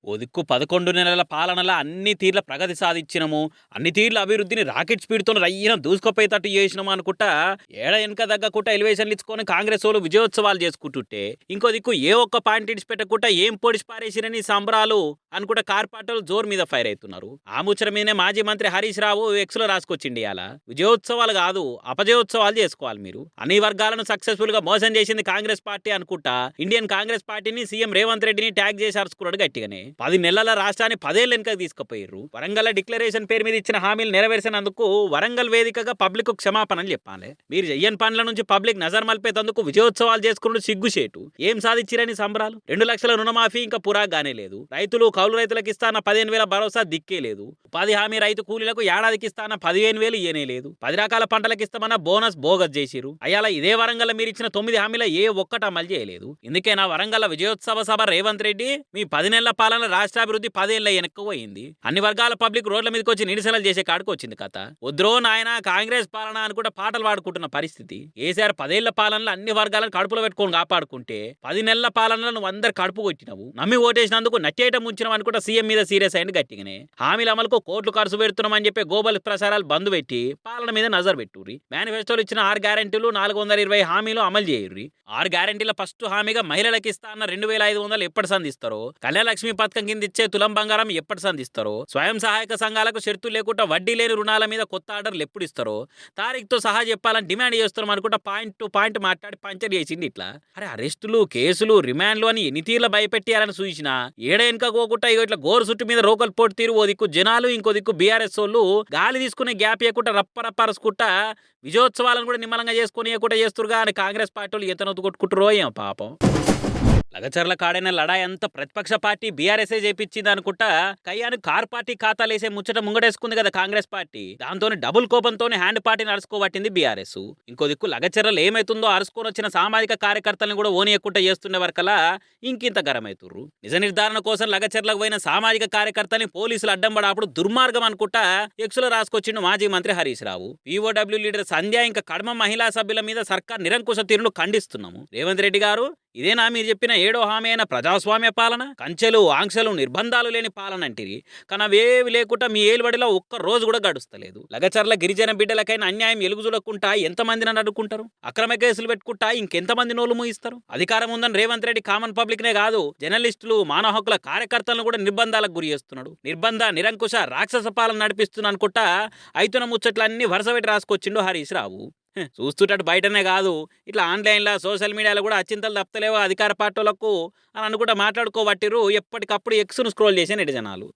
ఓ దిక్కు 11 నెలల పాలనలో అన్ని తీర్ల ప్రగతి సాధించినము, అన్ని తీర్ల అభివృద్ధిని రాకెట్ స్పీడ్తో రయ్యిన దూసుకుపోయేటట్టు చేసినాము అనుకుంటా ఏడ వెనక తగ్గకుండా ఎలివేషన్లు ఇచ్చుకొని కాంగ్రెస్ వాళ్ళు విజయోత్సవాలు చేసుకుంటుంటే, ఇంకో దిక్కు ఏ ఒక్క పాయింట్ ఇడిచి పెట్టకుండా ఏం పొడిచి పారేసిరని సంబరాలు అనుకుంటా కార్పాటలు జోరు మీద ఫైర్ అవుతున్నారు. ఆ ముచ్చట మీదనే మాజీ మంత్రి హరీష్ రావు ఎక్స్ లో రాసుకొచ్చిండి. అలా విజయోత్సవాలు కాదు అపజయోత్సవాలు చేసుకోవాలి మీరు. అన్ని వర్గాలను సక్సెస్ఫుల్ గా మోసం చేసింది కాంగ్రెస్ పార్టీ అనుకుంటా ఇండియన్ కాంగ్రెస్ పార్టీని సీఎం రేవంత్ రెడ్డిని ట్యాగ్ చేసి అరుచుకున్నాడు గట్టిగానే. 10 నెలల రాష్ట్రాన్ని 10 ఏళ్ళ వెనుక తీసుకుపోయారు. వరంగల్ డిక్లరేషన్ పేరు మీద ఇచ్చిన హామీలు నెరవేర్చినందుకు వరంగల్ వేదికగా పబ్లిక్ క్షమాపణలు చెప్పాలి. మీరు చెయ్యని పనుల నుంచి పబ్లిక్ నజర్ మల్పేతందుకు విజయోత్సవాలు చేసుకున్న సిగ్గుచేటు. ఏం సాధించిరని సంబరాలు? 2 లక్షల రుణమాఫీ ఇంకా పురాగానే లేదు. రైతులు కౌలు రైతులకు ఇస్తాన 15,000 భరోసా దిక్కే లేదు. ఉపాధి హామీ రైతు కూలీలకు ఏడాదికి ఇస్తాన 15,000 ఇయనే లేదు. 10 రకాల పంటలకు ఇస్తామన్న బోనస్ బోగస్ చేసిరు. అయ్యాల ఇదే వరంగల్ మీరు ఇచ్చిన 9 హామీల ఏ ఒక్కటి అమలు చేయలేదు. ఇందుకే నా వరంగల్ విజయోత్సవ సభ రేవంత్ రెడ్డి మీ 10 నెలల పాలన రాష్ట్రాభివృద్ధి 10 ఏళ్ల వెనక్కు పోయింది. అన్ని వర్గాల పబ్లిక్ రోడ్ల మీదకి వచ్చి నిరసనలు చేసే కాడికి వచ్చింది కథ. వద్రో నాయన కాంగ్రెస్ పాలన అనుకుంటే పాటలు పాడుకుంటున్న పరిస్థితి. కేసీఆర్ 10 ఏళ్ల పాలనలో అన్ని వర్గాలను కడుపులో పెట్టుకొని కాపాడుకుంటే 10 నెలల పాలనలో నువ్వు అందరు కడుపు కొట్టినవు. నమ్మి ఓటేసినందుకు నట్టేయటం ముంచినావు అనుకుంటా సీఎం మీద సీరియస్ అయింది గట్టిగానే. హామీల అమలుకు కోట్లు ఖర్చు పెడుతున్నామని చెప్పి గోబల్ ప్రసారాలు బంద్ పెట్టి పాలన మీద నజర్ పెట్టుర్రి. మేనిఫెస్టోలు ఇచ్చిన 6 గ్యారెంటీలు 420 హామీలు అమలు చేయుర్రి. 6 గ్యారెంటీల ఫస్ట్ హామీగా మహిళలకు ఇస్తా అన్న 2,500 ఎప్పటి సంధిస్తారో, కళ్యాణలక్ష్మి పథకం కింద ఇచ్చే తులం బంగారం ఎప్పటి సంధిస్తారో, స్వయం సహాయక సంఘాలకు షరతులు లేకుండా వడ్డీ లేని రుణాల మీద కొత్త ఆర్డర్లు ఎప్పుడు ఇస్తారో తారీఖుతో సహా చెప్పాలని డిమాండ్ చేస్తున్నాం అనుకుంటా పాయింట్ టు పాయింట్ మాట్లాడి పంచర్ చేసింది. ఇట్లా అరే అరెస్టులు కేసులు రిమాండ్లు అని ఎన్ని తీర్ల భయపెట్టారని చూసినా ఏడ వెనుక పోకుండా ఇట్లా గోరు చుట్టు మీద రోకలు పోటు తీరు ఓ దిక్కు జనాలు ఇంకో దిక్కు బీఆర్ఎస్ వాళ్ళు గాలి తీసుకునే గ్యాప్ ఇవ్వకుండా రప్పరప్పరసుకుంటా విజయోత్సవాలను కూడా నిమ్మలంగా చేసుకుని ఇవ్వకుండా చేస్తురుగా అని కాంగ్రెస్ పార్టీ వాళ్ళు ఎత్తనొత్తు కొట్టుకుంటారో ఏం పాపం. లగచర్ల కాడైన లడాయి అంతా ప్రతిపక్ష పార్టీ బీఆర్ఎస్ఏ చేపించింది అనుకుంటా కయ్యాను కార్ పార్టీ ఖాతాలేసే ముచ్చట ముంగడేసుకుంది కదా కాంగ్రెస్ పార్టీ. దాంతో డబుల్ కోపంతో హ్యాండ్ పార్టీని అరుచుకోబట్టింది బీఆర్ఎస్. ఇంకో దిక్కు లగచర్రలు ఏమైతుందో అరుచుకొని వచ్చిన సామాజిక కార్యకర్తలను కూడా ఓనియకుండా చేస్తున్న వరకలా ఇంకింత గరమైతుర్రు. నిజ నిర్ధారణ కోసం లగచర్లకు పోయిన సామాజిక కార్యకర్తల్ని పోలీసులు అడ్డం పడప్పుడు దుర్మార్గం అనుకుంటా ఎక్స్లో రాసుకొచ్చిండు మాజీ మంత్రి హరీష్ రావు. పీఓడబ్ల్యూ లీడర్ సంధ్య ఇంకా కడమ మహిళా సభ్యుల మీద సర్కార్ నిరంకుశ తీరును ఖండిస్తున్నాము. రేవంత్ రెడ్డి గారు ఇదేనా మీరు చెప్పిన 7వ హామీ అయిన ప్రజాస్వామ్య పాలన? కంచెలు ఆంక్షలు నిర్బంధాలు లేని పాలన అంటిరి. కానీ అవేవి లేకుండా మీ ఏలుబడిలో ఒక్క రోజు కూడా గడుస్తలేదు. లగచర్ల గిరిజన బిడ్డలకైనా అన్యాయం ఎలుగు చూడకుండా ఎంతమందిని అడ్డుకుంటారు? అక్రమ కేసులు పెట్టుకుంటా ఇంకెంతమంది నోలు మూయిస్తారు? అధికారం ఉందని రేవంత్ రెడ్డి కామన్ పబ్లిక్ నే కాదు జర్నలిస్టులు మానవ హక్కుల కార్యకర్తలను కూడా నిర్బంధాలకు గురి చేస్తున్నాడు. నిర్బంధ నిరంకుశ రాక్షస పాలన నడిపిస్తున్నా అనుకుంటా అయితున్న ముచ్చట్లన్నీ వరుస పెట్టి రాసుకొచ్చిండు హరీష్ రావు. చూస్తుంటట్టు బయటనే కాదు ఇట్లా ఆన్లైన్లో సోషల్ మీడియాలో కూడా అచ్చింతలు తప్పలేవో అధికార పార్టీలకు అని అనుకుంటా మాట్లాడుకోబట్టిరు. ఎప్పటికప్పుడు ఎక్స్ను స్క్రోల్ చేసే నెటిజనాలు.